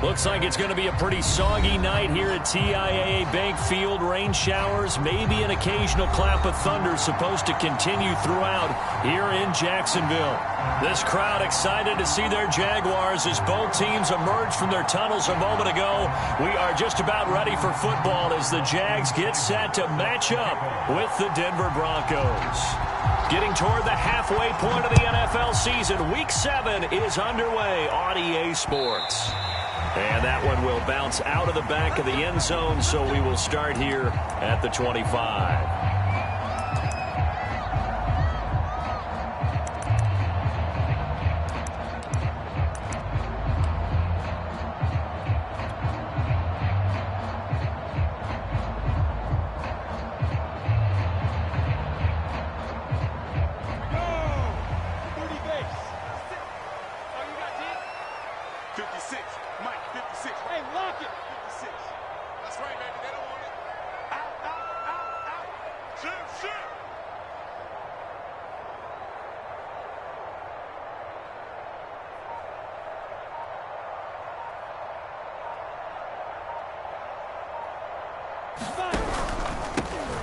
Looks like it's going to be a pretty soggy night here at TIAA Bank Field. Rain showers, maybe an occasional clap of thunder supposed to continue throughout here in Jacksonville. This crowd excited to see their Jaguars as both teams emerged from their tunnels a moment ago. We are just about ready for football as the Jags get set to match up with the Denver Broncos. Getting toward the halfway point of the NFL season, Week 7 is underway on EA Sports. And that one will bounce out of the back of the end zone, so we will start here at the 25.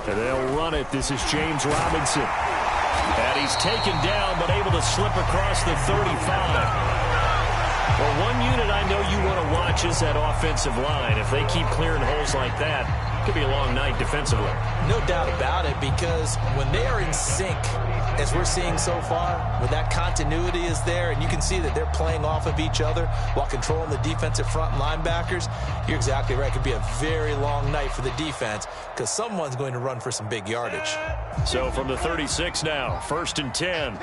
And they'll run it. This is James Robinson. And he's taken down, but able to slip across the 35. Well, one unit I know you want to watch is that offensive line. If they keep clearing holes like that, it could be a long night defensively. No doubt about it, because when they are in sync, as we're seeing so far, when that continuity is there and you can see that they're playing off of each other while controlling the defensive front linebackers, you're exactly right. It could be a very long night for the defense because someone's going to run for some big yardage. So from the 36 now, 1st and 10.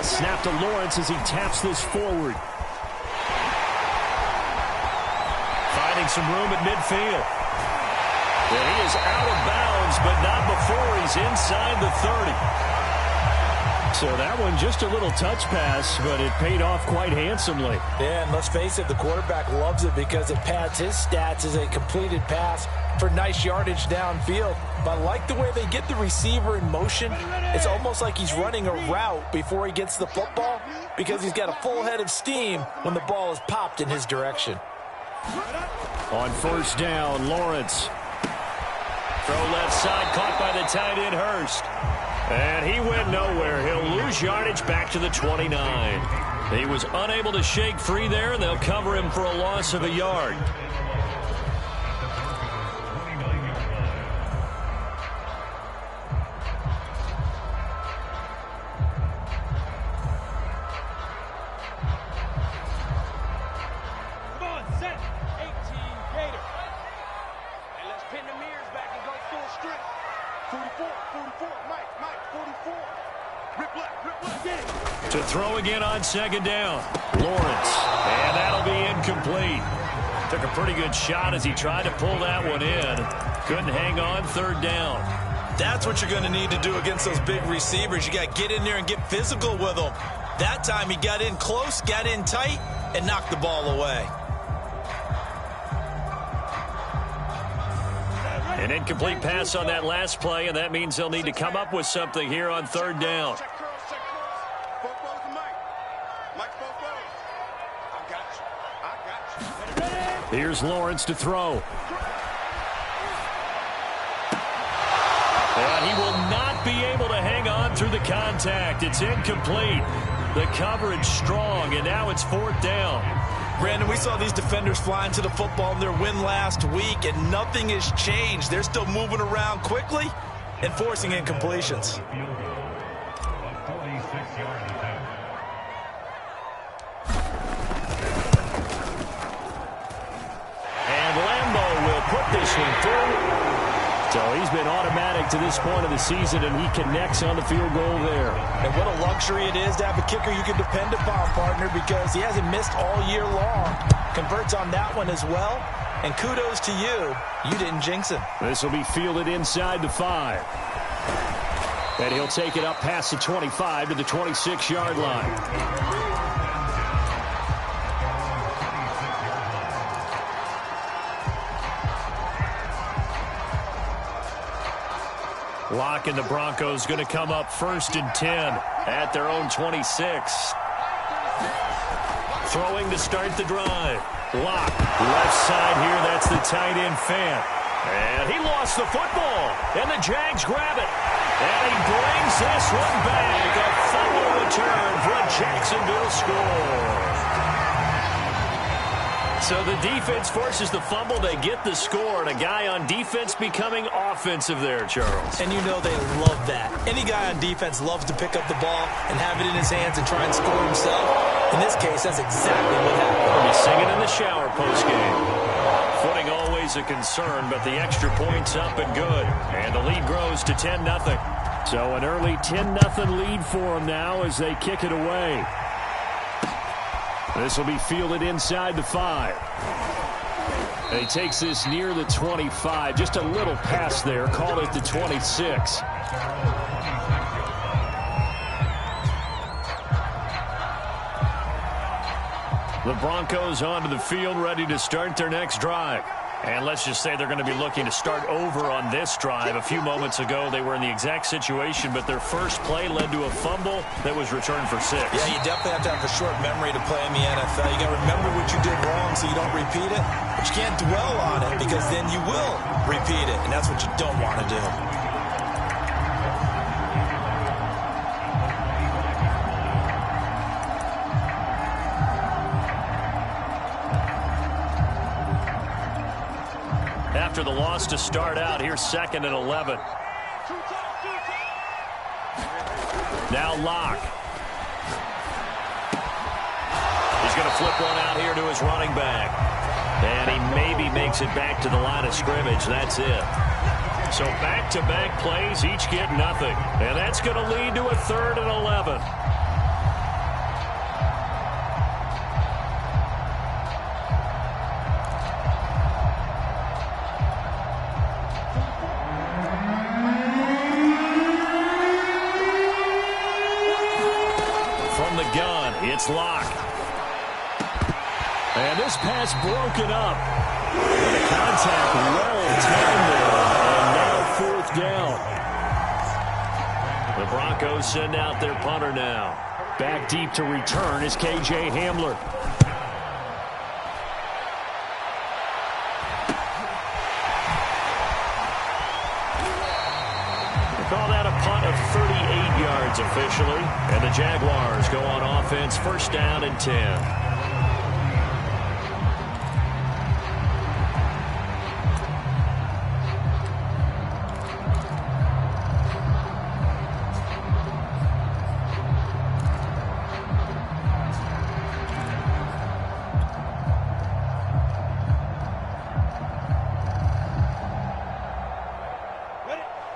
Snap to Lawrence as he taps this forward. Finding some room at midfield. And he is out of bounds, but not before he's inside the 30. So that one just a little touch pass, but it paid off quite handsomely. Yeah, and let's face it, the quarterback loves it because it pads his stats as a completed pass for nice yardage downfield. But I like the way they get the receiver in motion. It's almost like he's running a route before he gets the football because he's got a full head of steam when the ball is popped in his direction. On 1st down, Lawrence. Throw left side, caught by the tight end Hurst. And he went nowhere. He'll lose yardage back to the 29. He was unable to shake free there, and they'll cover him for a loss of a yard. To throw again on 2nd down. Lawrence. And that'll be incomplete. Took a pretty good shot as he tried to pull that one in. Couldn't hang on 3rd down. That's what you're going to need to do against those big receivers. You got to get in there and get physical with them. That time he got in close, got in tight, and knocked the ball away. An incomplete pass on that last play, and that means they'll need to come up with something here on 3rd down. Here's Lawrence to throw. And he will not be able to hang on through the contact. It's incomplete. The coverage strong, and now it's 4th down. Brandon, we saw these defenders flying to the football in their win last week, and nothing has changed. They're still moving around quickly and forcing incompletions. Put this one through. So he's been automatic to this point of the season, and he connects on the field goal there. And what a luxury it is to have a kicker you can depend upon, partner, because he hasn't missed all year long. Converts on that one as well, and kudos to you. You didn't jinx him. This will be fielded inside the 5. And he'll take it up past the 25 to the 26-yard line. Locke and the Broncos going to come up 1st and 10 at their own 26. Throwing to start the drive. Locke, left side here, that's the tight end Fant. And he lost the football, and the Jags grab it. And he brings this one back. A fumble return for a Jacksonville score. So the defense forces the fumble. They get the score, and a guy on defense becoming offensive there, Charles. And you know they love that. Any guy on defense loves to pick up the ball and have it in his hands and try and score himself. In this case, that's exactly what happened. He'll be singing in the shower postgame. Footing always a concern, but the extra point's up and good. And the lead grows to 10-0. So an early 10-0 lead for them now as they kick it away. This will be fielded inside the 5. And he takes this near the 25. Just a little pass there. Call it the 26. The Broncos onto the field, ready to start their next drive. And let's just say they're going to be looking to start over on this drive. A few moments ago, they were in the exact situation, but their first play led to a fumble that was returned for 6. Yeah, you definitely have to have a short memory to play in the NFL. You got to remember what you did wrong so you don't repeat it. But you can't dwell on it because then you will repeat it, and that's what you don't want to do. After the loss to start out, here's 2nd and 11. Now Locke. He's going to flip one out here to his running back. And he maybe makes it back to the line of scrimmage. That's it. So back-to-back plays, each get nothing. And that's going to lead to a 3rd and 11. It's Locke. And this pass broken up. And the contact well timed there. And now 4th down. The Broncos send out their punter now. Back deep to return is KJ Hamler. Call that a punt of 38 yards officially. And the Jaguars go on offense, 1st down and 10.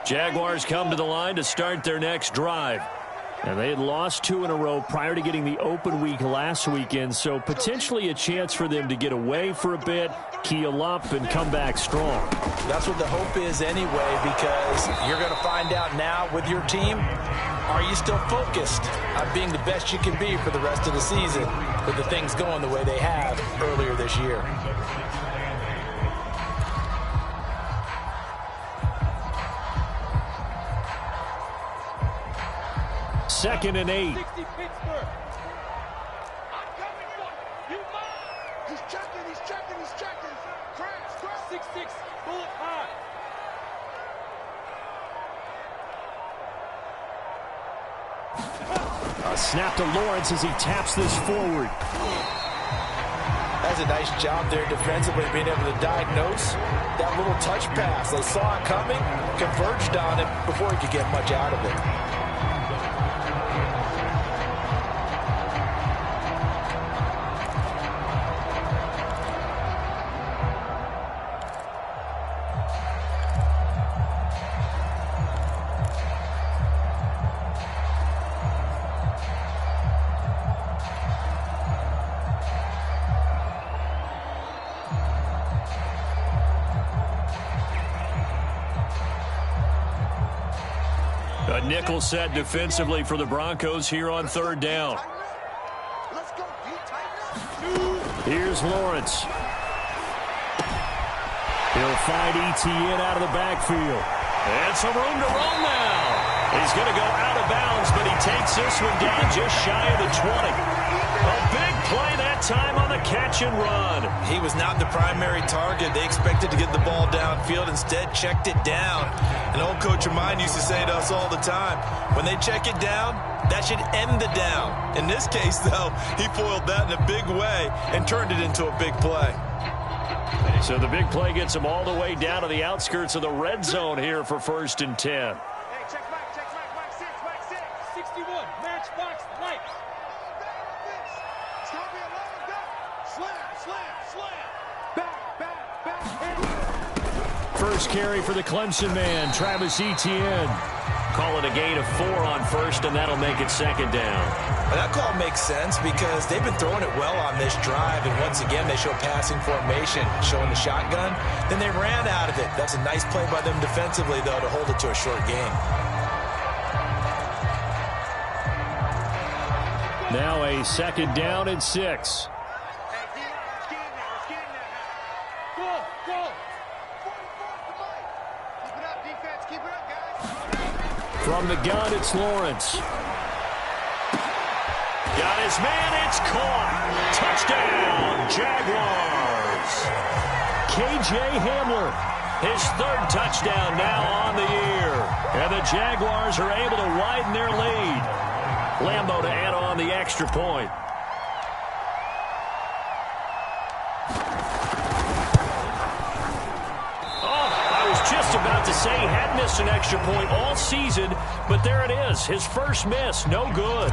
Jaguars come to the line to start their next drive. And they had lost 2 in a row prior to getting the open week last weekend, so potentially a chance for them to get away for a bit, keel up, and come back strong. That's what the hope is anyway, because you're going to find out now with your team, are you still focused on being the best you can be for the rest of the season with the things going the way they have earlier this year? 2nd and 8. A snap to Lawrence as he taps this forward. That's a nice job there defensively, being able to diagnose that little touch pass. They saw it coming, converged on it before he could get much out of it. A nickel set defensively for the Broncos here on 3rd down. Here's Lawrence. He'll find ETN out of the backfield. And some room to roam now. He's going to go out of bounds, but he takes this one down just shy of the 20. A big play that time on the catch and run. He was not the primary target. They expected to get the ball downfield. Instead, checked it down. An old coach of mine used to say to us all the time, when they check it down, that should end the down. In this case, though, he foiled that in a big way and turned it into a big play. So the big play gets him all the way down to the outskirts of the red zone here for 1st and 10. Hey, check back 6. 61, match box, right. It's going to be a long go. Slam. First carry for the Clemson man, Travis Etienne. Call it a gain of 4 on 1st, and that'll make it 2nd down. And that call makes sense because they've been throwing it well on this drive, and once again they show passing formation, showing the shotgun. Then they ran out of it. That's a nice play by them defensively, though, to hold it to a short gain. Now a 2nd down and 6. From the gun, it's Lawrence. Got his man, it's caught. Touchdown, Jaguars. KJ Hamler, his 3rd touchdown now on the year. And the Jaguars are able to widen their lead. Lambo to add on the extra point. Just about to say he had missed an extra point all season, but there it is. His first miss, no good.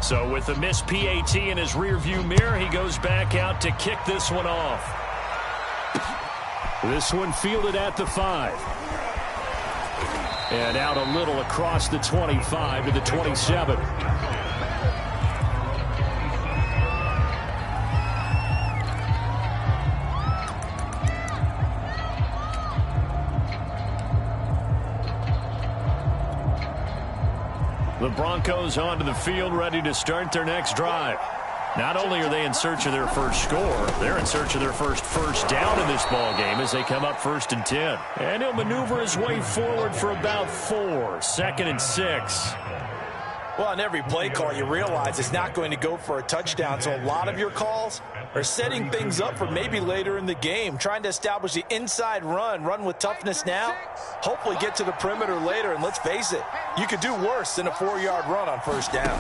So with the missed PAT in his rearview mirror, he goes back out to kick this one off. This one fielded at the 5. And out a little across the 25 to the 27. The Broncos onto the field, ready to start their next drive. Not only are they in search of their first score, they're in search of their first down in this ball game as they come up 1st and 10. And he'll maneuver his way forward for about 4. 2nd and 6. Well, on every play call, you realize it's not going to go for a touchdown, so a lot of your calls are setting things up for maybe later in the game, trying to establish the inside run with toughness now, hopefully get to the perimeter later, and let's face it, you could do worse than a 4-yard run on 1st down.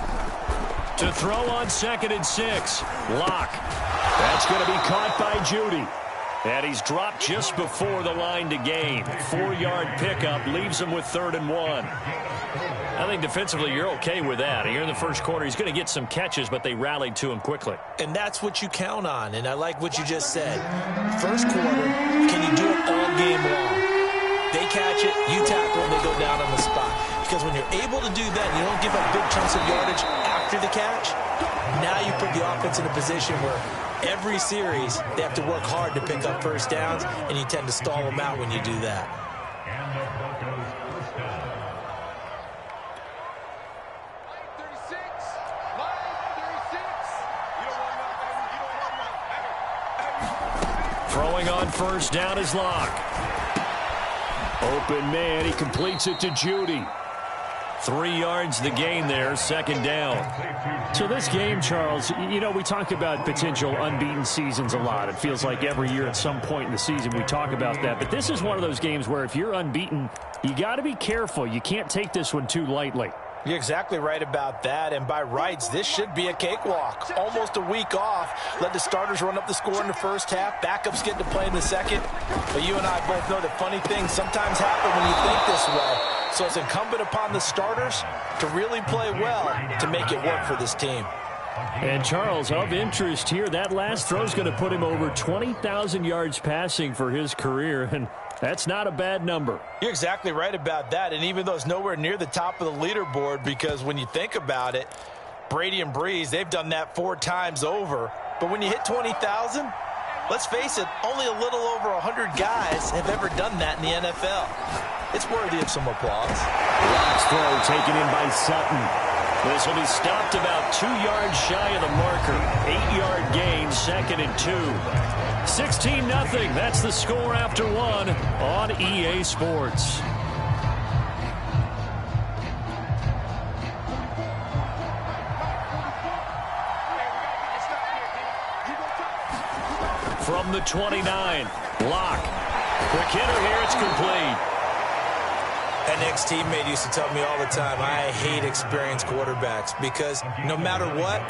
To throw on 2nd and 6, Locke. That's going to be caught by Judy. And he's dropped just before the line to gain. 4-yard pickup leaves him with 3rd and 1. I think defensively you're okay with that. Here in the first quarter, he's going to get some catches, but they rallied to him quickly. And that's what you count on, and I like what you just said. First quarter, can you do it all game long? They catch it, you tackle, and they go down on the spot. Because when you're able to do that, and you don't give up big chunks of yardage after the catch, now you put the offense in a position where every series they have to work hard to pick up 1st downs, and you tend to stall them out when you do that. Throwing on 1st down is Locke. Open man, he completes it to Judy. 3 yards the gain there, 2nd down. So this game, Charles, you know, we talk about potential unbeaten seasons a lot. It feels like every year at some point in the season we talk about that. But this is one of those games where if you're unbeaten, you got to be careful. You can't take this one too lightly. You're exactly right about that, and by rights, this should be a cakewalk. Almost a week off. Let the starters run up the score in the first half. Backups get to play in the second. But you and I both know that funny things sometimes happen when you think this way. So it's incumbent upon the starters to really play well to make it work for this team. And Charles, of interest here, that last throw is going to put him over 20,000 yards passing for his career, and that's not a bad number. You're exactly right about that, and even though it's nowhere near the top of the leaderboard, because when you think about it, Brady and Breeze, they've done that 4 times over. But when you hit 20,000, let's face it, only a little over 100 guys have ever done that in the NFL. It's worthy of some applause. Locke's throw taken in by Sutton. This will be stopped about 2 yards shy of the marker. 8-yard gain, 2nd and 2. 16-0. That's the score after 1 on EA Sports. From the 29, block. Quick hitter here, it's complete. An ex-teammate used to tell me all the time, I hate experienced quarterbacks because no matter what,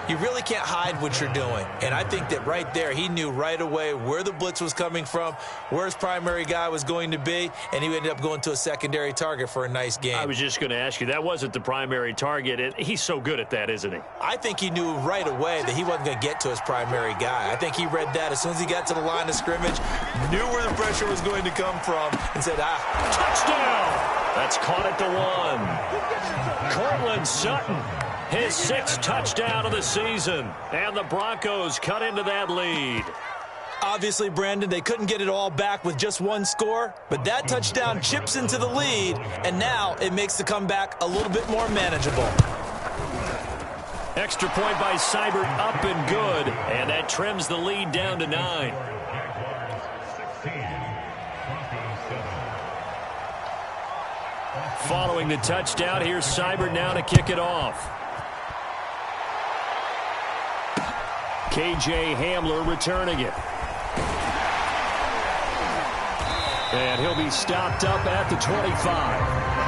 you really can't hide what you're doing. And I think that right there, he knew right away where the blitz was coming from, where his primary guy was going to be, and he ended up going to a secondary target for a nice game. I was just going to ask you, that wasn't the primary target. He's so good at that, isn't he? I think he knew right away that he wasn't going to get to his primary guy. I think he read that as soon as he got to the line of scrimmage, knew where the pressure was going to come from, and said, touchdown! That's caught at the 1. Cortland Sutton, his 6th touchdown of the season. And the Broncos cut into that lead. Obviously, Brandon, they couldn't get it all back with just one score, but that touchdown chips into the lead, and now it makes the comeback a little bit more manageable. Extra point by Seibert, up and good, and that trims the lead down to 9. Following the touchdown, here's Seibert now to kick it off. KJ Hamler returning it. And he'll be stopped up at the 25.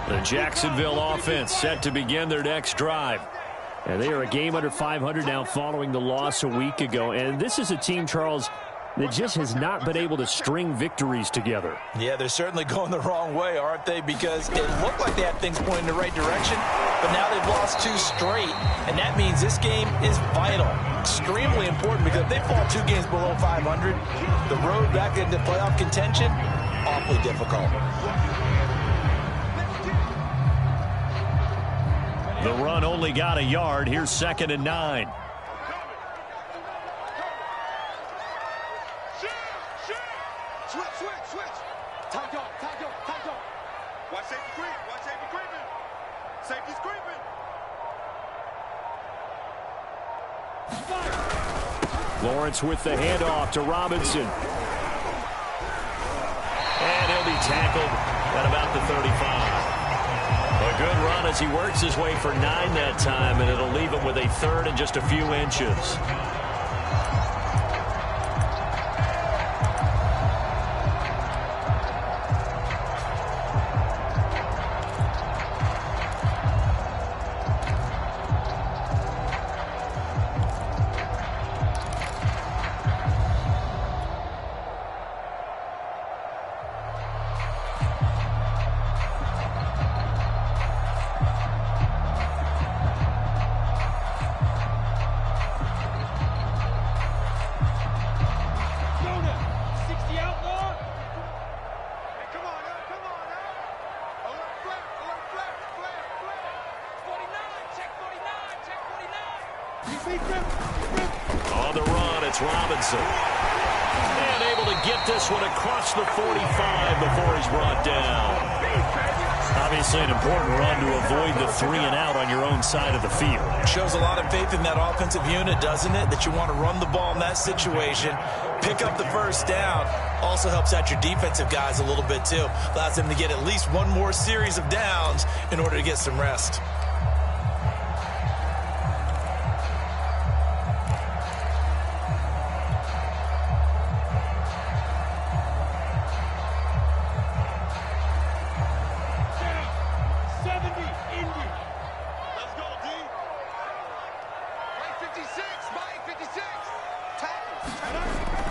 The Jacksonville offense set to begin their next drive. And they are a game under 500 now following the loss a week ago. And this is a team, Charles, that just has not been able to string victories together. Yeah, they're certainly going the wrong way, aren't they? Because it looked like they had things pointing in the right direction, but now they've lost 2 straight. And that means this game is vital, extremely important, because if they fall 2 games below 500, the road back into playoff contention, awfully difficult. The run only got a yard. Here's 2nd and 9. Switch. Tight dog. Watch safety creeping. Safety's creeping. Lawrence with the handoff to Robinson. And he'll be tackled at about the 35. A good run as he works his way for 9 that time, and it'll leave him with a 3rd and just a few inches. On the run, it's Robinson. And able to get this one across the 45 before he's brought down. Obviously an important run to avoid the 3 and out on your own side of the field. Shows a lot of faith in that offensive unit, doesn't it? That you want to run the ball in that situation, pick up the first down. Also helps out your defensive guys a little bit too. Allows them to get at least one more series of downs in order to get some rest.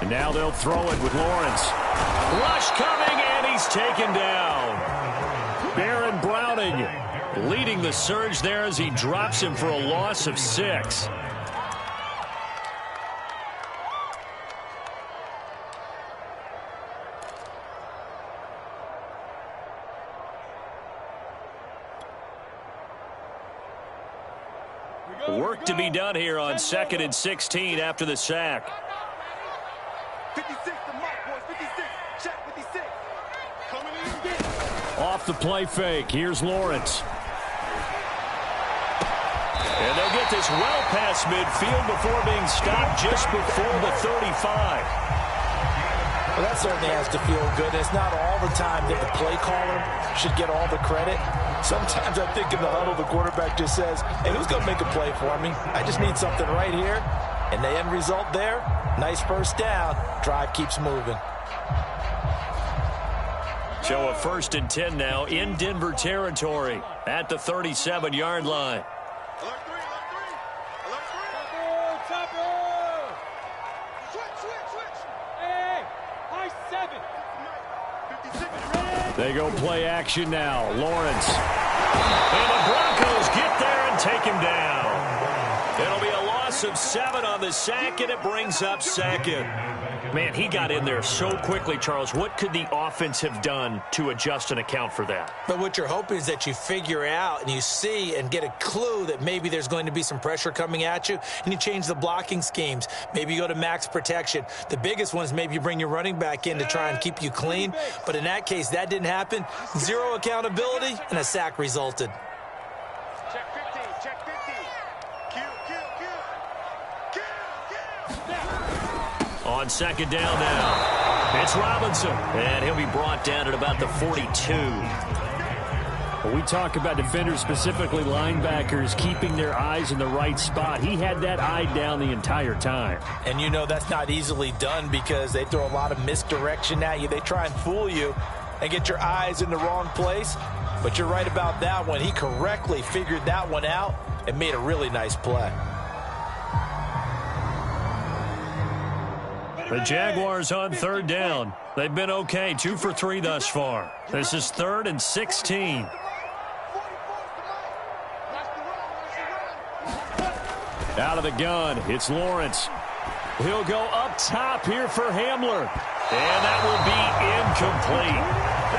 Now they'll throw it with Lawrence. Rush coming, and he's taken down. Baron Browning leading the surge there as he drops him for a loss of 6. Work to be done here on 2nd and 16 after the sack. 56 to mark, boys. 56. Check 56. Coming in. Off the play fake. Here's Lawrence. And they get this well past midfield before being stopped just before the 35. Well, that certainly has to feel good. It's not all the time that the play caller should get all the credit. Sometimes I think in the huddle, the quarterback just says, hey, who's going to make a play for me? I just need something right here. And the end result there, nice first down. Drive keeps moving. So a 1st and 10 now in Denver territory at the 37-yard line. They go play action now. Lawrence. And the Broncos get there and take him down. It'll be a loss of 7 on the sack, and it brings up 2nd. Man, he got in there so quickly, Charles. What could the offense have done to adjust and account for that? But what you're hoping is that you figure out and you see and get a clue that maybe there's going to be some pressure coming at you, and you change the blocking schemes. Maybe you go to max protection. The biggest one is maybe you bring your running back in to try and keep you clean. But in that case, that didn't happen. 0 accountability, and a sack resulted. Check 15. Check 15. Kill. On 2nd down now, it's Robinson, and he'll be brought down at about the 42. When we talk about defenders, specifically linebackers, keeping their eyes in the right spot, he had that eye down the entire time. And you know that's not easily done because they throw a lot of misdirection at you. They try and fool you and get your eyes in the wrong place. But you're right about that one. He correctly figured that one out and made a really nice play. The Jaguars on 3rd down. They've been okay, 2 for 3 thus far. This is 3rd and 16. Out of the gun, it's Lawrence. He'll go up top here for Hamler. And that will be incomplete.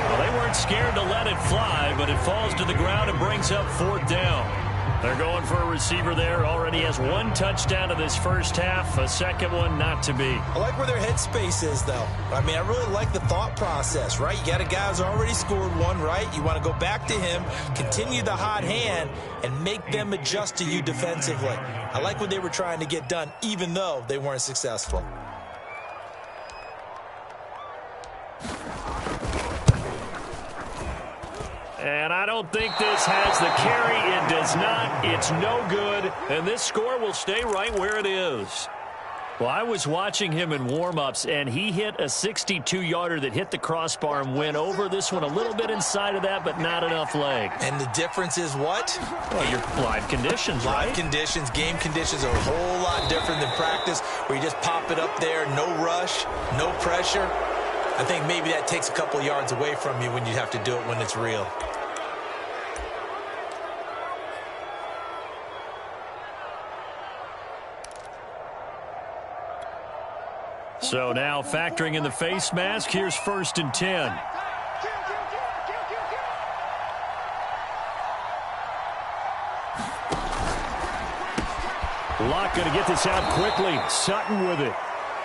Well, they weren't scared to let it fly, but it falls to the ground and brings up 4th down. They're going for a receiver there. Already has 1 touchdown in this first half. A 2nd one not to be. I like where their headspace is, though. I mean, I really like the thought process, right? You got a guy who's already scored 1, right? You want to go back to him, continue the hot hand, and make them adjust to you defensively. I like what they were trying to get done, even though they weren't successful. And I don't think this has the carry. It does not. It's no good. And this score will stay right where it is. Well, I was watching him in warm-ups, and he hit a 62-yarder that hit the crossbar and went over. This one a little bit inside of that, but not enough leg. And the difference is what? Well, your live conditions, right? Live conditions, game conditions are a whole lot different than practice, where you just pop it up there, no rush, no pressure. I think maybe that takes a couple yards away from you when you have to do it when it's real. So now factoring in the face mask, here's 1st and 10. Locke going to get this out quickly. Sutton with it.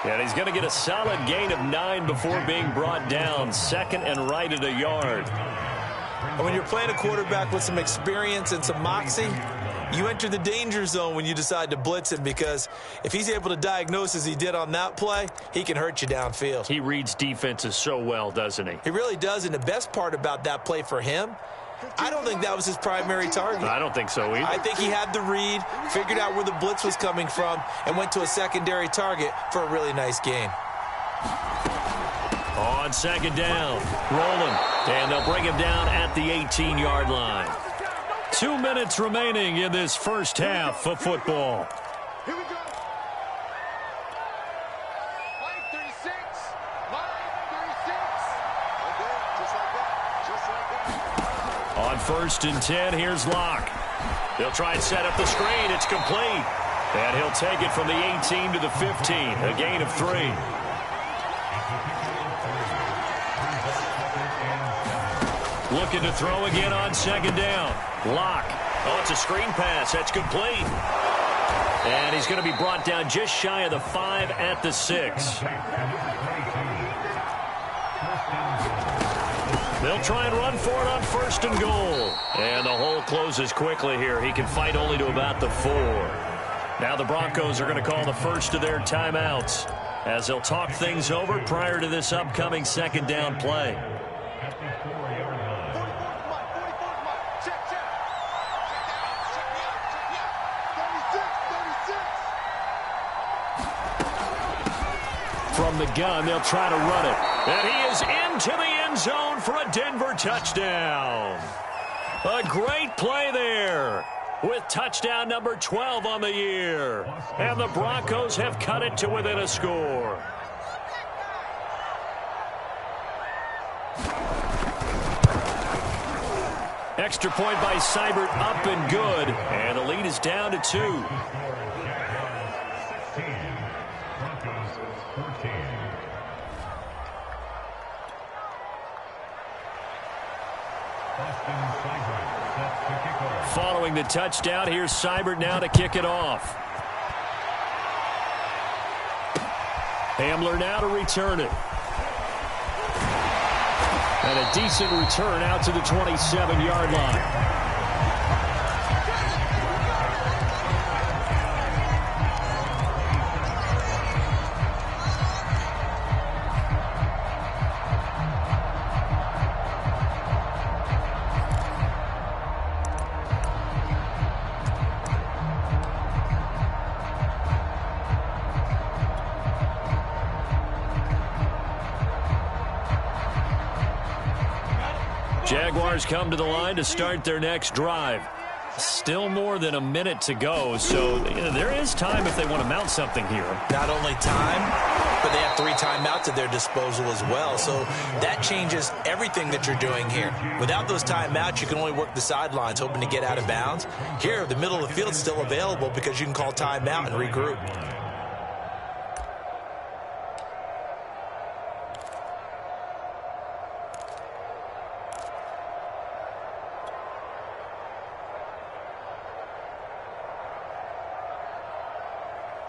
And he's going to get a solid gain of 9 before being brought down. 2nd and right at a yard. And when you're playing a quarterback with some experience and some moxie, you enter the danger zone when you decide to blitz him, because if he's able to diagnose as he did on that play, he can hurt you downfield. He reads defenses so well, doesn't he? He really does, and the best part about that play for him, I don't think that was his primary target. I don't think so either. I think he had the read, figured out where the blitz was coming from, and went to a secondary target for a really nice gain. On 2nd down, rolling, and they'll bring him down at the 18-yard line. 2 minutes remaining in this first half of football. Here we go. Line 36. Line 36. Okay, just like that. Just like that. On 1st and 10, here's Locke. They'll try and set up the screen. It's complete. And he'll take it from the 18 to the 15. A gain of 3. Looking to throw again on 2nd down. Locke Oh, it's a screen pass. That's complete. And he's going to be brought down just shy of the 5 at the 6. They'll try and run for it on 1st and goal. And the hole closes quickly here. He can fight only to about the 4. Now the Broncos are going to call the first of their timeouts as they'll talk things over prior to this upcoming 2nd down play. From the gun, they'll try to run it. And he is into the end zone for a Denver touchdown. A great play there with touchdown number 12 on the year. And the Broncos have cut it to within a score. Extra point by Seibert, up and good. And the lead is down to 2. Following the touchdown, here's Seibert now to kick it off. Hamler now to return it. And a decent return out to the 27-yard line. Jaguars come to the line to start their next drive. Still more than a minute to go, so there is time if they want to mount something here. Not only time, but they have 3 timeouts at their disposal as well, so that changes everything that you're doing here. Without those timeouts, you can only work the sidelines, hoping to get out of bounds. Here, the middle of the field is still available because you can call timeout and regroup.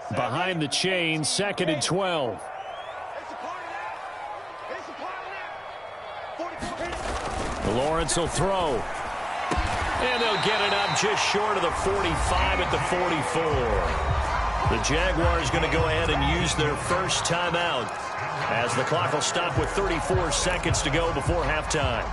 Behind the chain, 2nd and 12. Lawrence will throw. And they'll get it up just short of the 45 at the 44. The Jaguars going to go ahead and use their first timeout as the clock will stop with 34 seconds to go before halftime.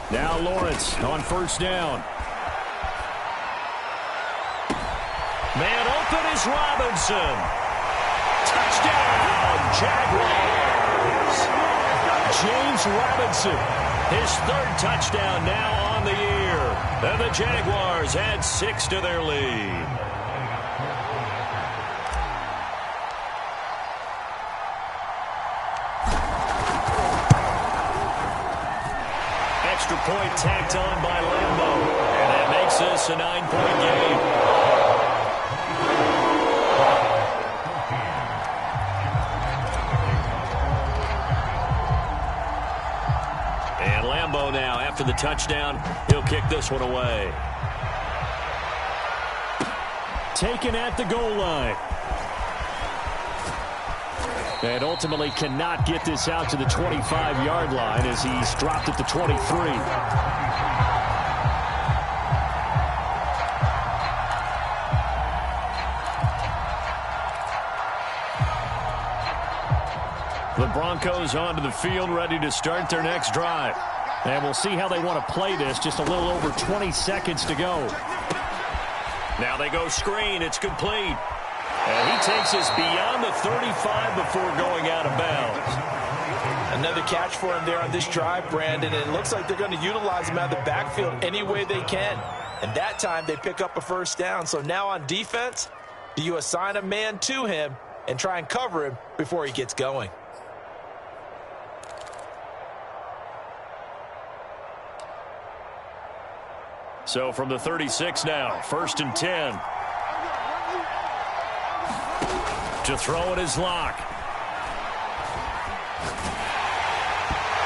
Now Lawrence on 1st down. Man open is Robinson. Touchdown, Jaguars. James Robinson, his 3rd touchdown now on the year. And the Jaguars add 6 to their lead. Extra point tacked on by Lambo. And that makes this a 9-point game. And Lambo now, after the touchdown, he'll kick this one away. Taken at the goal line. And ultimately cannot get this out to the 25-yard line as he's dropped at the 23. The Broncos onto the field, ready to start their next drive. And we'll see how they want to play this. Just a little over 20 seconds to go. Now they go screen. It's complete. And he takes us beyond the 35 before going out of bounds. Another catch for him there on this drive, Brandon. And it looks like they're going to utilize him out of the backfield any way they can. And that time they pick up a 1st down. So now on defense, do you assign a man to him, and try and cover him before he gets going. So from the 36 now, 1st and 10. To throw it is Locke.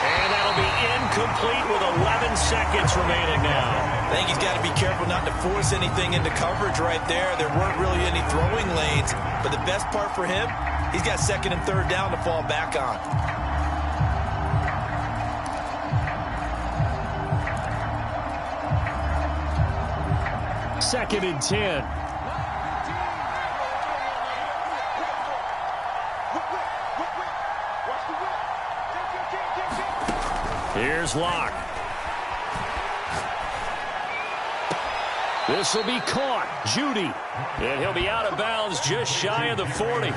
And that'll be incomplete with 11 seconds remaining now. I think he's got to be careful not to force anything into coverage right there. There weren't really any throwing lanes, but the best part for him, he's got 2nd and 3rd down to fall back on. Second and 10. Here's Locke. This will be caught. Judy. And he'll be out of bounds just shy of the 40.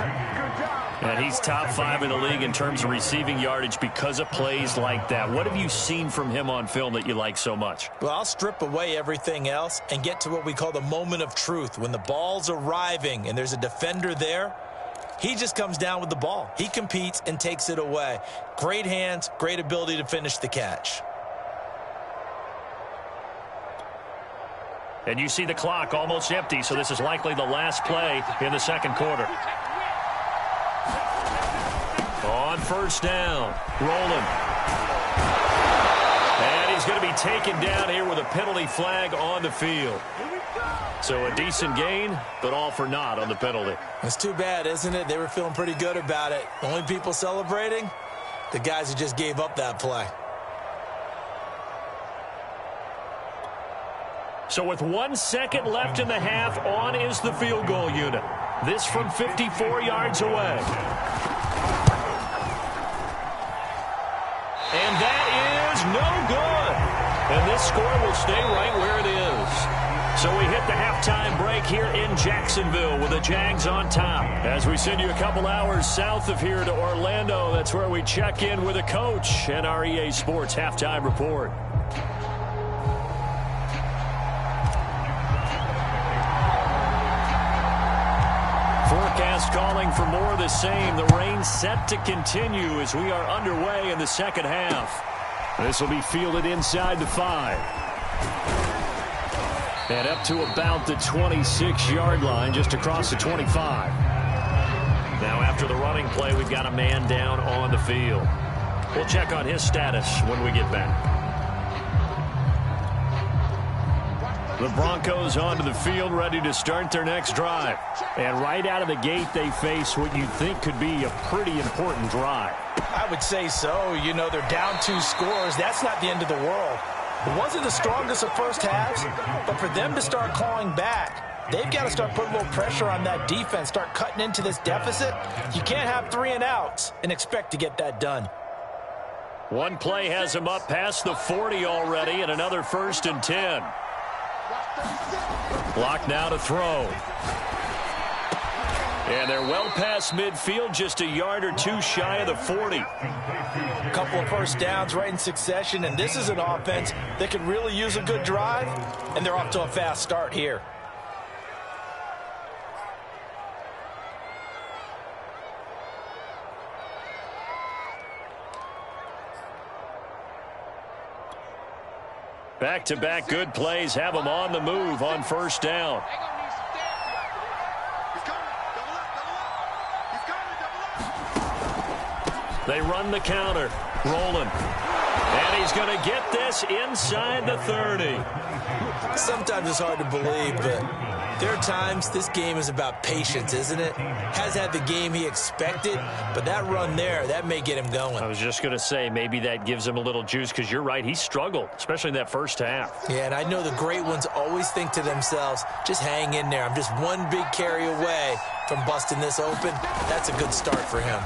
And he's top 5 in the league in terms of receiving yardage because of plays like that. What have you seen from him on film that you like so much? Well, I'll strip away everything else and get to what we call the moment of truth. When the ball's arriving and there's a defender there, he just comes down with the ball. He competes and takes it away. Great hands, great ability to finish the catch. And you see the clock almost empty, so this is likely the last play in the second quarter. On 1st down, rolling. And he's going to be taken down here with a penalty flag on the field. So a decent gain, but all for naught on the penalty. It's too bad, isn't it? They were feeling pretty good about it. The only people celebrating, the guys who just gave up that play. So with 1 second left in the half, on is the field goal unit. This from 54 yards away. And that is no good. And this score will stay right where it is. So we hit the halftime break here in Jacksonville with the Jags on top. As we send you a couple hours south of here to Orlando, that's where we check in with a coach and our EA Sports halftime report. Forecast calling for more of the same. The rain set to continue as we are underway in the second half. This will be fielded inside the 5. And up to about the 26-yard line, just across the 25. Now after the running play, we've got a man down on the field. We'll check on his status when we get back. The Broncos onto the field, ready to start their next drive. And right out of the gate, they face what you think could be a pretty important drive. I would say so. You know, they're down 2 scores. That's not the end of the world. It wasn't the strongest of first halves, but for them to start clawing back, they've got to start putting a little pressure on that defense, start cutting into this deficit. You can't have 3 and outs and expect to get that done. One play has him up past the 40 already, and another 1st and 10. Block now to throw. And they're well past midfield, just a yard or 2 shy of the 40. A couple of first downs right in succession, and this is an offense that could really use a good drive, and they're off to a fast start here. Back-to-back good plays have them on the move on 1st down. They run the counter. Rolling. And he's going to get this inside the 30. Sometimes it's hard to believe, but there are times this game is about patience, isn't it? Has had the game he expected, but that run there, that may get him going. I was just going to say, maybe that gives him a little juice, because you're right, he struggled, especially in that first half. Yeah, and I know the great ones always think to themselves, just hang in there. I'm just one big carry away from busting this open. That's a good start for him.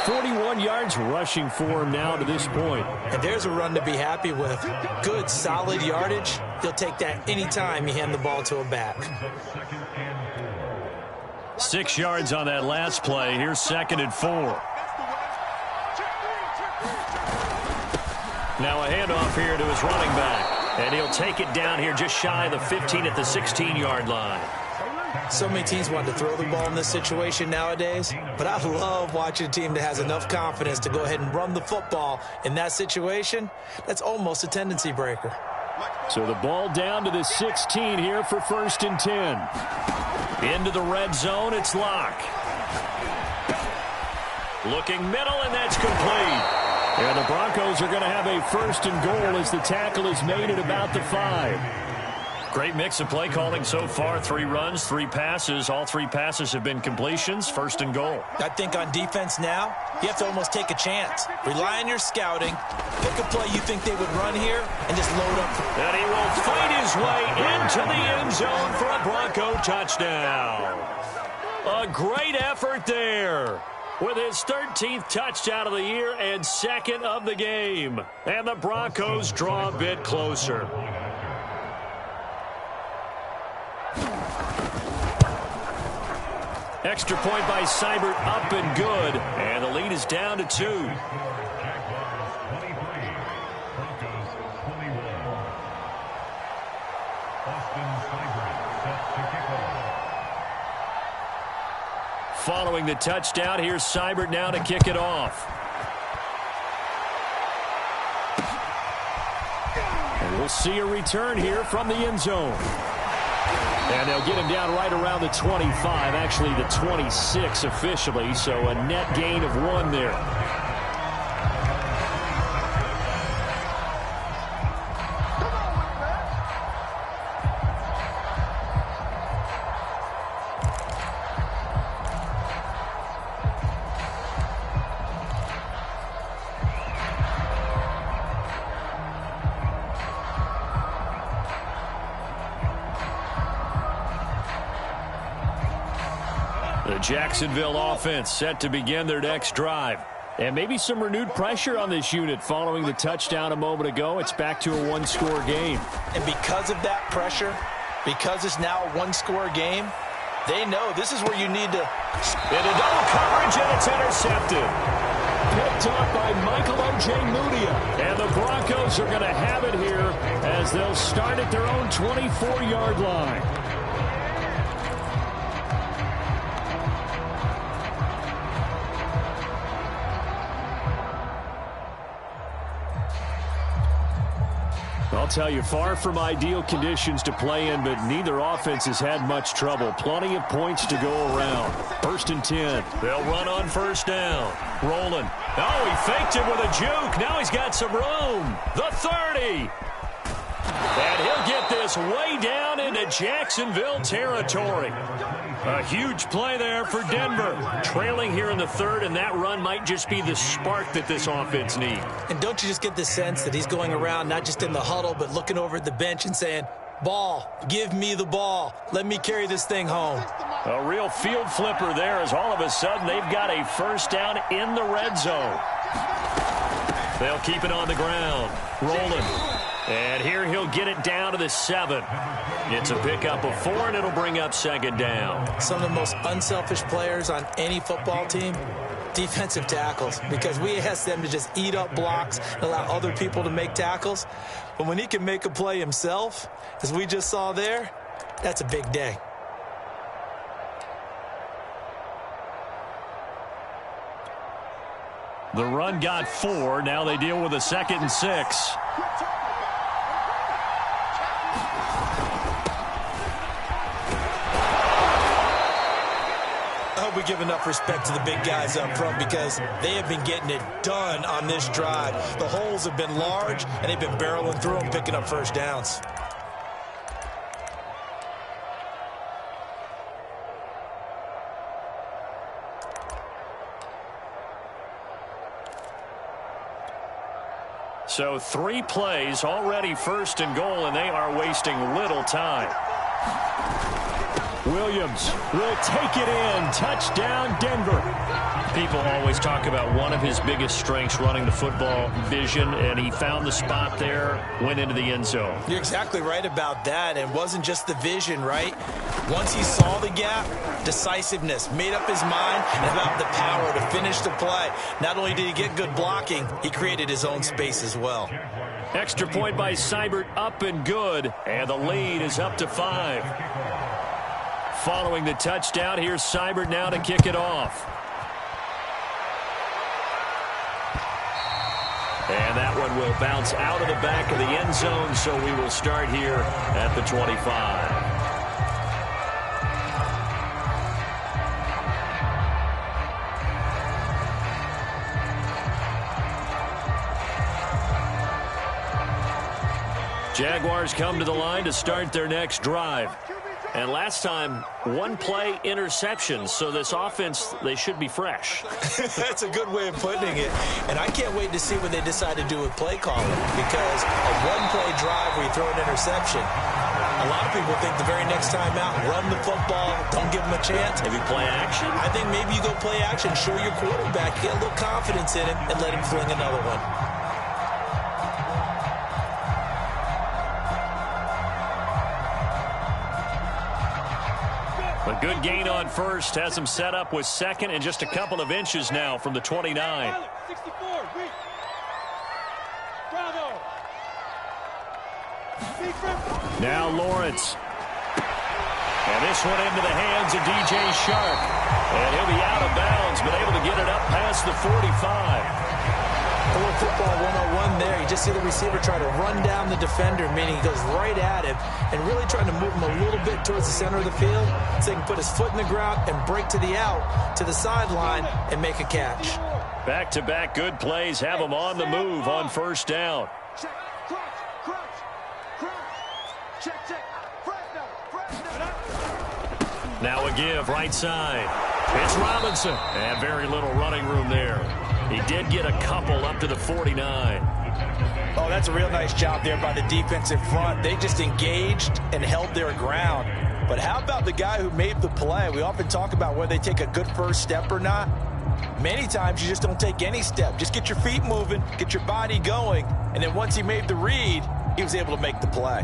41 yards rushing for him now to this point. And there's a run to be happy with. Good, solid yardage. He'll take that anytime you hand the ball to a back. 6 yards on that last play. Here's 2nd and 4. Now a handoff here to his running back. And he'll take it down here just shy of the 15 at the 16-yard line. So many teams want to throw the ball in this situation nowadays, but I love watching a team that has enough confidence to go ahead and run the football in that situation. That's almost a tendency breaker. So the ball down to the 16 here for 1st and 10. Into the red zone, it's Locke. Looking middle, and that's complete. And the Broncos are going to have a 1st and goal as the tackle is made at about the 5. Great mix of play calling so far. 3 runs, 3 passes. All 3 passes have been completions. 1st and goal. I think on defense now, you have to almost take a chance. Rely on your scouting. Pick a play you think they would run here and just load up. And he will fight his way into the end zone for a Bronco touchdown. A great effort there, with his 13th touchdown of the year and 2nd of the game. And the Broncos draw a bit closer. Extra point by Seibert, up and good. And the lead is down to 2. Following the touchdown, here's Seibert now to kick it off. And we'll see a return here from the end zone. And they'll get him down right around the 25, actually the 26 officially, so a net gain of 1 there. The Jacksonville offense set to begin their next drive. And maybe some renewed pressure on this unit following the touchdown a moment ago. It's back to a 1-score game. And because of that pressure, because it's now a 1-score game, they know this is where you need to. Into double coverage, and it's intercepted. Picked off by Michael O.J. Mudia. And the Broncos are going to have it here as they'll start at their own 24-yard line. I'll tell you, far from ideal conditions to play in, but neither offense has had much trouble. Plenty of points to go around. 1st and 10. They'll run on 1st down. Rolling. Oh, he faked it with a juke. Now he's got some room. The 30. And he'll get this way down into Jacksonville territory. A huge play there for Denver. Trailing here in the 3rd, and that run might just be the spark that this offense needs. And don't you just get the sense that he's going around not just in the huddle, but looking over at the bench and saying, ball, give me the ball. Let me carry this thing home. A real field flipper there, as all of a sudden they've got a 1st down in the red zone. They'll keep it on the ground. Rolling. And here he'll get it down to the 7. It's a pickup of 4, and it'll bring up 2nd down. Some of the most unselfish players on any football team, defensive tackles, because we ask them to just eat up blocks and allow other people to make tackles. But when he can make a play himself, as we just saw there, that's a big day. The run got 4. Now they deal with a 2nd and 6. We give enough respect to the big guys up front because they have been getting it done on this drive. The holes have been large, and they've been barreling through them, picking up 1st downs. So 3 plays, already 1st and goal, and they are wasting little time. Williams will take it in. Touchdown, Denver. People always talk about one of his biggest strengths, running the football, vision, and he found the spot there, went into the end zone. You're exactly right about that. It wasn't just the vision, right? Once he saw the gap, decisiveness, made up his mind, and about the power to finish the play. Not only did he get good blocking, he created his own space as well. Extra point by Seibert, up and good, and the lead is up to 5. Following the touchdown, here's Seibert now to kick it off. And that one will bounce out of the back of the end zone, so we will start here at the 25. Jaguars come to the line to start their next drive. And last time, one-play interception, so this offense, they should be fresh. That's a good way of putting it. And I can't wait to see what they decide to do with play calling, because a one-play drive where you throw an interception, a lot of people think the very next time out, run the football, don't give them a chance. Maybe play action? I think maybe you go play action, show your quarterback, get a little confidence in him, and let him fling another one. A good gain on first has him set up with second and just a couple of inches now from the 29. 64, weak. Bravo. Now Lawrence. And this one into the hands of DJ Shark. And he'll be out of bounds, but able to get it up past the 45. A little football 101 there. You just see the receiver try to run down the defender, meaning he goes right at him and really trying to move him a little bit towards the center of the field so he can put his foot in the ground and break to the out, to the sideline, and make a catch. Back-to-back good plays have him on the move on first down. Check, crunch. Check. Now a give, right side. It's Robinson. And very little running room there. He did get a couple up to the 49. Oh, that's a real nice job there by the defense in front. They just engaged and held their ground. But how about the guy who made the play? We often talk about whether they take a good first step or not. Many times you just don't take any step. Just get your feet moving, get your body going, and then once he made the read, he was able to make the play.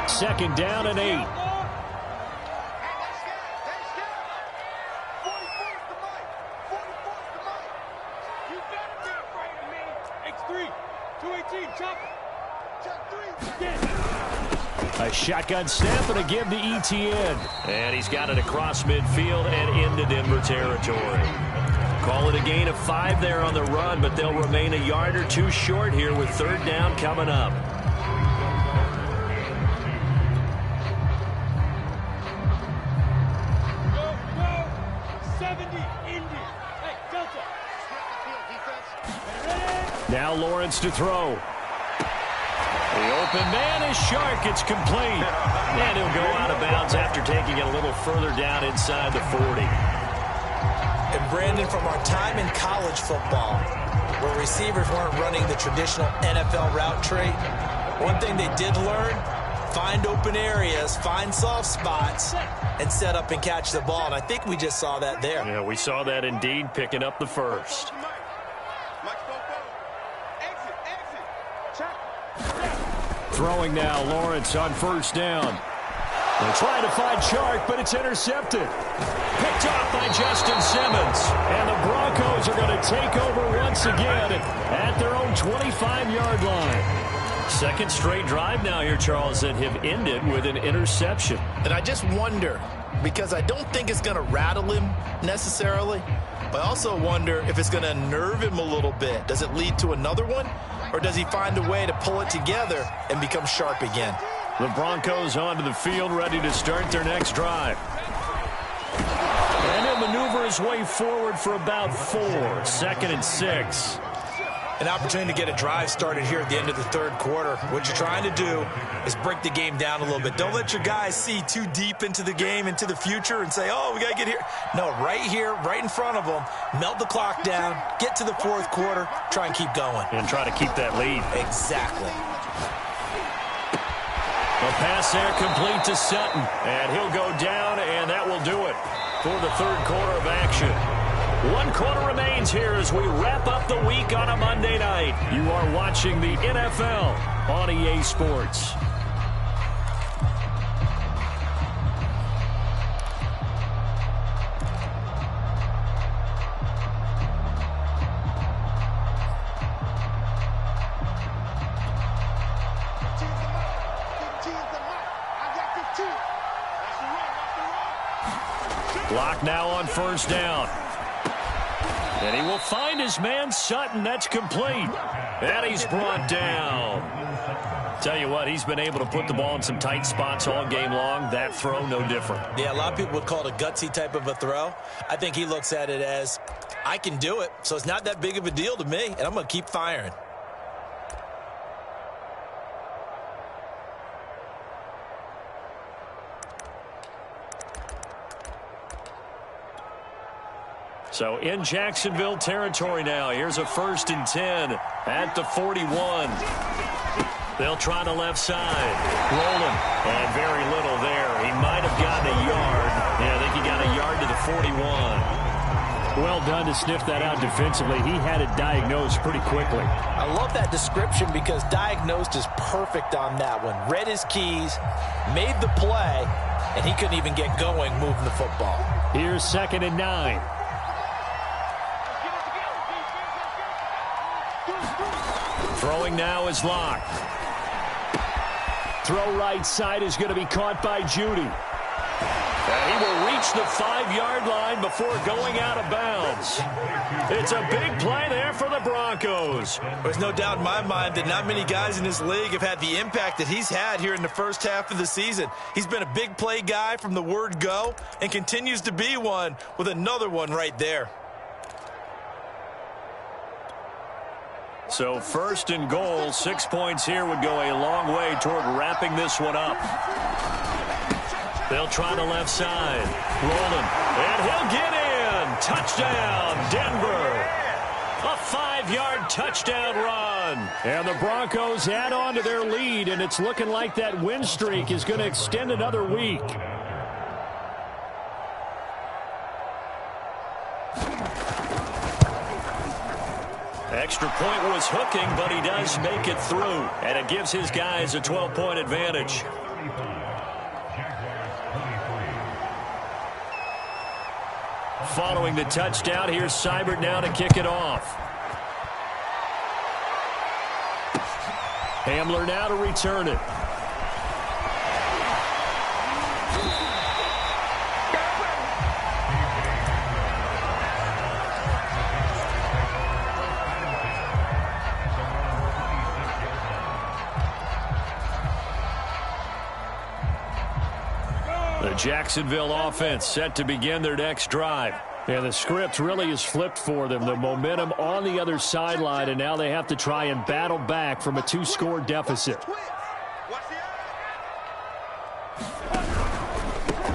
Second down and 8. A shotgun snap and a give to Etienne. And he's got it across midfield and into Denver territory. Call it a gain of 5 there on the run, but they'll remain a yard or two short here with third down coming up. Now Lawrence to throw. The open man is Shark. It's complete. And he'll go out of bounds after taking it a little further down inside the 40. And Brandon, from our time in college football, where receivers weren't running the traditional NFL route tree, one thing they did learn, find open areas, find soft spots, and set up and catch the ball. And I think we just saw that there. Yeah, we saw that indeed, picking up the first. Throwing now, Lawrence on first down. They're trying to find Shark, but it's intercepted. Picked off by Justin Simmons. And the Broncos are going to take over once again at their own 25-yard line. Second straight drive now here, Charles, that have ended with an interception. And I just wonder, because I don't think it's going to rattle him necessarily, but I also wonder if it's going to nerve him a little bit. Does it lead to another one? Or does he find a way to pull it together and become sharp again? The Broncos onto the field, ready to start their next drive. And he'll maneuver his way forward for about 4. Second and 6. An opportunity to get a drive started here at the end of the third quarter. What you're trying to do is break the game down a little bit. Don't let your guys see too deep into the game, into the future, and say, oh, we got to get here. No, right here, right in front of them, melt the clock down, get to the fourth quarter, try and keep going. And try to keep that lead. Exactly. A pass there complete to Sutton. And he'll go down, and that will do it for the third quarter of action. 1 quarter remains here as we wrap up the week on a Monday night. You are watching the NFL on EA Sports. Block now on first down. And he will find his man Sutton. That's complete. And he's brought down. Tell you what, he's been able to put the ball in some tight spots all game long. That throw, no different. Yeah, a lot of people would call it a gutsy type of a throw. I think he looks at it as, I can do it, so it's not that big of a deal to me, and I'm going to keep firing. So in Jacksonville territory now. Here's a 1st and 10 at the 41. They'll try the left side. Rolling. And very little there. He might have gotten a yard. Yeah, I think he got a yard to the 41. Well done to sniff that out defensively. He had it diagnosed pretty quickly. I love that description because diagnosed is perfect on that one. Read his keys, made the play, and he couldn't even get going moving the football. Here's 2nd and 9. Throwing now is Locke. Throw right side is going to be caught by Judy. And he will reach the 5-yard line before going out of bounds. It's a big play there for the Broncos. There's no doubt in my mind that not many guys in this league have had the impact that he's had here in the first half of the season. He's been a big play guy from the word go and continues to be one with another one right there. So 1st and goal, 6 points here would go a long way toward wrapping this one up. They'll try the left side. Rolling. And he'll get in. Touchdown, Denver. A 5-yard touchdown run. And the Broncos add on to their lead, and it's looking like that win streak is going to extend another week. Extra point was hooking, but he does make it through. And it gives his guys a 12-point advantage. Following the touchdown, here's Seibert now to kick it off. Hamler now to return it. The Jacksonville offense set to begin their next drive. And the script really is flipped for them. The momentum on the other sideline, and now they have to try and battle back from a 2-score deficit.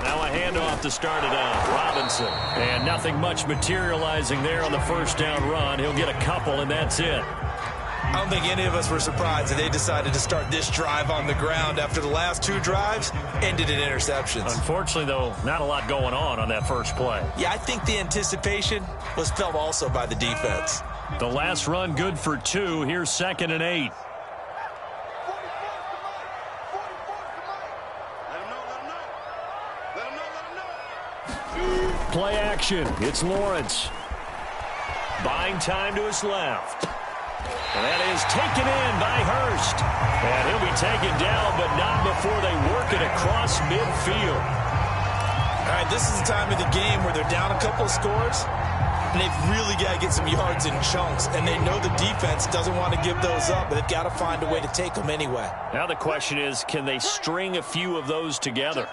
Now a handoff to start it out. Robinson. And nothing much materializing there on the first down run. He'll get a couple, and that's it. I don't think any of us were surprised that they decided to start this drive on the ground after the last 2 drives ended in interceptions. Unfortunately, though, not a lot going on that first play. Yeah, I think the anticipation was felt also by the defense. The last run good for 2. Here's 2nd and 8. Play action. It's Lawrence. Buying time to his left. And that is taken in by Hurst. And he'll be taken down, but not before they work it across midfield. All right, this is the time of the game where they're down a couple of scores, and they've really got to get some yards in chunks. And they know the defense doesn't want to give those up, but they've got to find a way to take them anyway. Now the question is, can they string a few of those together?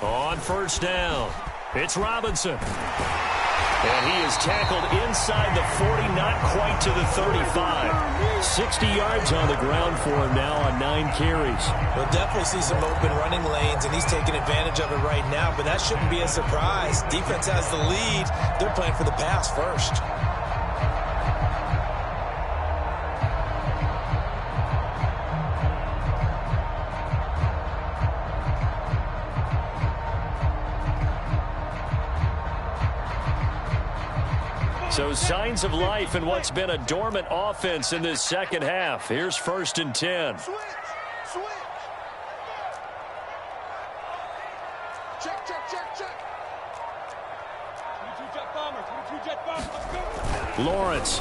On first down, it's Robinson. And he is tackled inside the 40, not quite to the 35. 60 yards on the ground for him now on 9 carries. We'll definitely see some open running lanes, and he's taking advantage of it right now, but that shouldn't be a surprise. Defense has the lead. They're playing for the pass first. So signs of life in what's been a dormant offense in this second half. Here's 1st and 10. Switch. Check. Lawrence.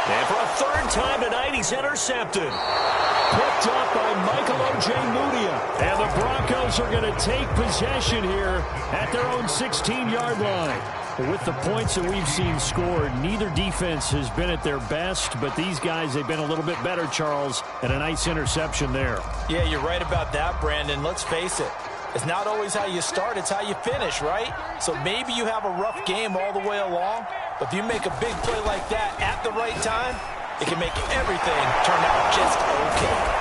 And for a third time tonight, he's intercepted. Picked up by Michael O.J. Mudia. And the Broncos are going to take possession here at their own 16-yard line. With the points that we've seen scored, neither defense has been at their best, but these guys, they've been a little bit better, Charles, and a nice interception there. Yeah, you're right about that, Brandon. Let's face it. It's not always how you start, it's how you finish, right? So maybe you have a rough game all the way along, but if you make a big play like that at the right time, it can make everything turn out just okay.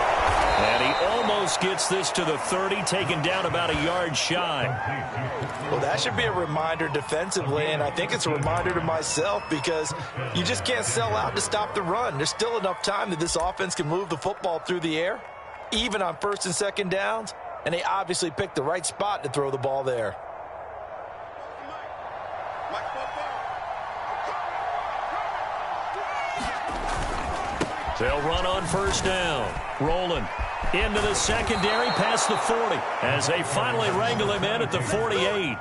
And he almost gets this to the 30, taken down about a yard shy. Well, that should be a reminder defensively, and I think it's a reminder to myself because you just can't sell out to stop the run. There's still enough time that this offense can move the football through the air, even on first and second downs, and they obviously picked the right spot to throw the ball there. They'll run on first down. Rolling into the secondary past the 40 as they finally wrangle him in at the 48.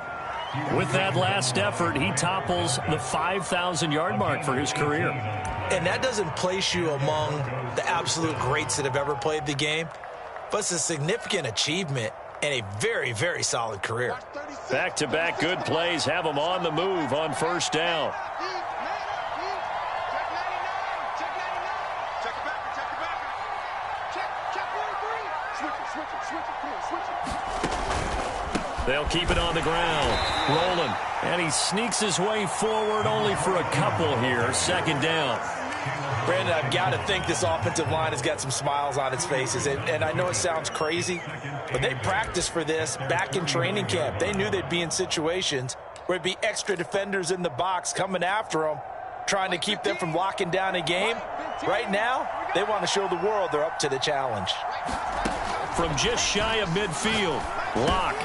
With that last effort, he topples the 5,000-yard mark for his career. And that doesn't place you among the absolute greats that have ever played the game, but it's a significant achievement and a very, very solid career. Back-to-back good plays have him on the move on first down. They'll keep it on the ground. Rolling. And he sneaks his way forward only for a couple here. Second down. Brandon, I've got to think this offensive line has got some smiles on its faces. And I know it sounds crazy, but they practiced for this back in training camp. They knew they'd be in situations where there'd be extra defenders in the box coming after them, trying to keep them from locking down a game. Right now, they want to show the world they're up to the challenge. From just shy of midfield, Locke.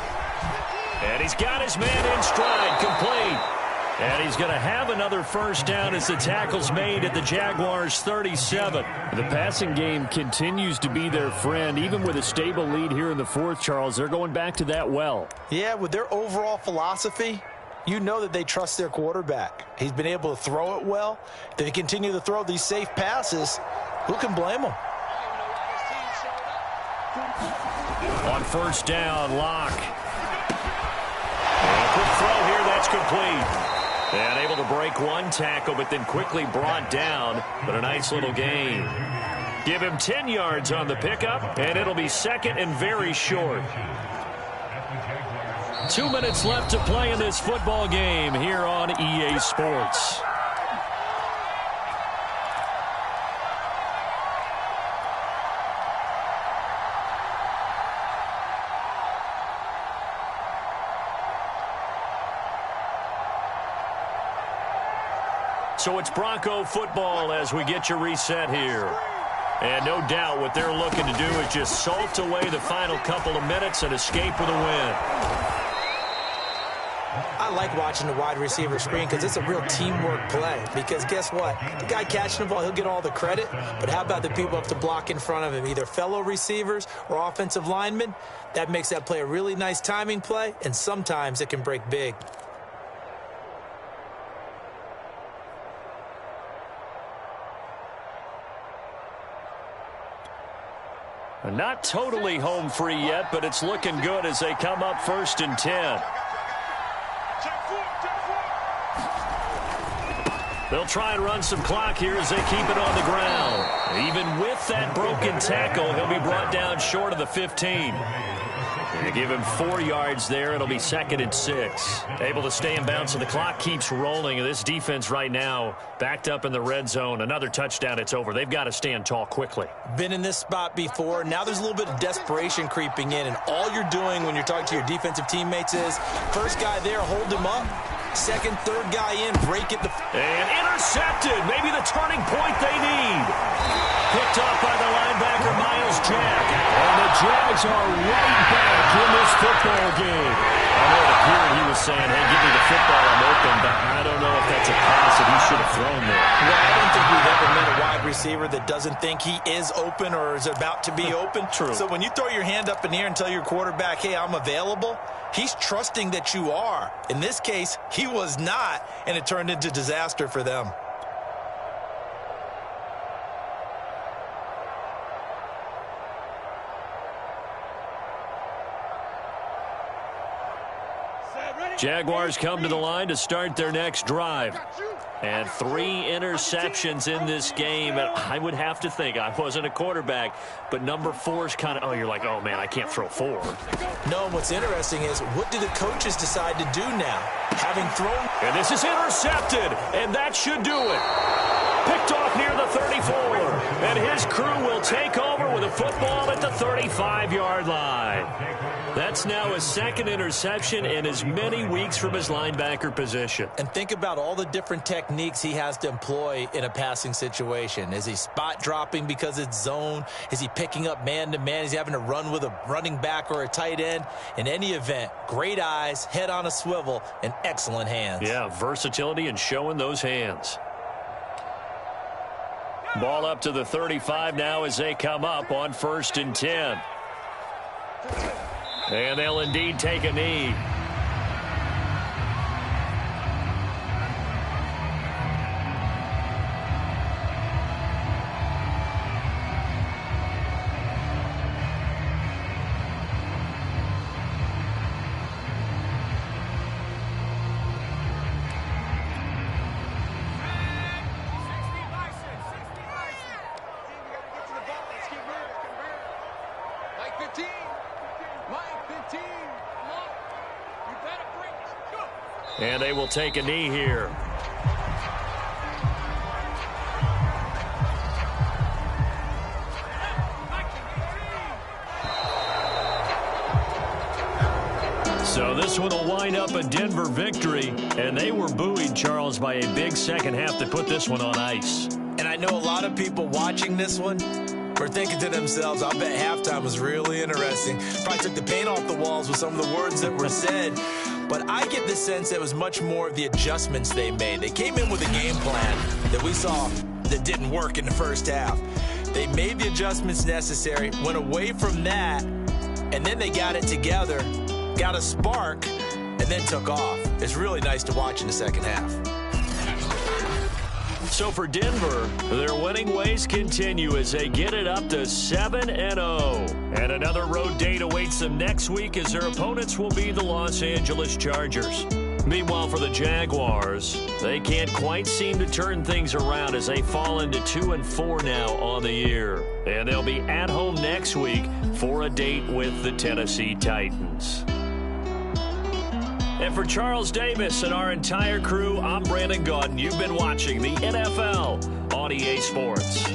And he's got his man in stride, complete. And he's going to have another first down as the tackle's made at the Jaguars' 37. The passing game continues to be their friend. Even with a stable lead here in the fourth, Charles, they're going back to that well. Yeah, with their overall philosophy, you know that they trust their quarterback. He's been able to throw it well. If they continue to throw these safe passes, who can blame them? On first down, Locke. And a quick throw here, that's complete. And able to break one tackle, but then quickly brought down. But a nice little gain. Give him 10 yards on the pickup, and it'll be second and very short. 2 minutes left to play in this football game here on EA Sports. So it's Bronco football as we get you reset here. And no doubt what they're looking to do is just salt away the final couple of minutes and escape with a win. I like watching the wide receiver screen because it's a real teamwork play. Because guess what? The guy catching the ball, he'll get all the credit. But how about the people up to block in front of him, either fellow receivers or offensive linemen? That makes that play a really nice timing play, and sometimes it can break big. Not totally home free yet, but it's looking good as they come up first and 10. They'll try and run some clock here as they keep it on the ground. Even with that broken tackle, he'll be brought down short of the 15. They give him 4 yards there. It'll be second and 6. Able to stay in bounds, so the clock keeps rolling. And this defense right now backed up in the red zone. Another touchdown, it's over. They've got to stand tall quickly. Been in this spot before. Now there's a little bit of desperation creeping in. And all you're doing when you're talking to your defensive teammates is, first guy there, hold him up. Second, third guy in, break it. And intercepted. Maybe the turning point they need. Picked off by the linebacker, Miles Jack. And the Jags are right back in this football game. I know the appeared he was saying, hey, give me the football, I'm open, but I don't know if that's a pass that he should have thrown there. Well, I don't think we've ever met a wide receiver that doesn't think he is open or is about to be open. True. So when you throw your hand up in the air and tell your quarterback, hey, I'm available, he's trusting that you are. In this case, he was not, and it turned into disaster for them. Jaguars come to the line to start their next drive. And 3 interceptions in this game. And I would have to think, I wasn't a quarterback, but number 4 is kind of, oh, you're like, oh, man, I can't throw 4. No, what's interesting is, what do the coaches decide to do now? Having thrown... And this is intercepted, and that should do it. Picked off near the 34. And his crew will take over with a football at the 35-yard line. That's now his 2nd interception in as many weeks from his linebacker position. And think about all the different techniques he has to employ in a passing situation. Is he spot dropping because it's zone? Is he picking up man-to-man? Is he having to run with a running back or a tight end? In any event, great eyes, head on a swivel, and excellent hands. Yeah, versatility and showing those hands. Ball up to the 35 now as they come up on 1st and 10. And they'll indeed take a knee. And they will take a knee here. So this one will wind up a Denver victory, and they were buoyed, Charles, by a big second half to put this one on ice. And I know a lot of people watching this one were thinking to themselves, I bet halftime was really interesting. Probably took the paint off the walls with some of the words that were said. But I get the sense that it was much more of the adjustments they made. They came in with a game plan that we saw that didn't work in the first half. They made the adjustments necessary, went away from that, and then they got it together, got a spark, and then took off. It's really nice to watch in the second half. So for Denver, their winning ways continue as they get it up to 7-0. And another road date awaits them next week as their opponents will be the Los Angeles Chargers. Meanwhile, for the Jaguars, they can't quite seem to turn things around as they fall into 2-4 now on the year. And they'll be at home next week for a date with the Tennessee Titans. And for Charles Davis and our entire crew, I'm Brandon Gaudin. You've been watching the NFL on EA Sports.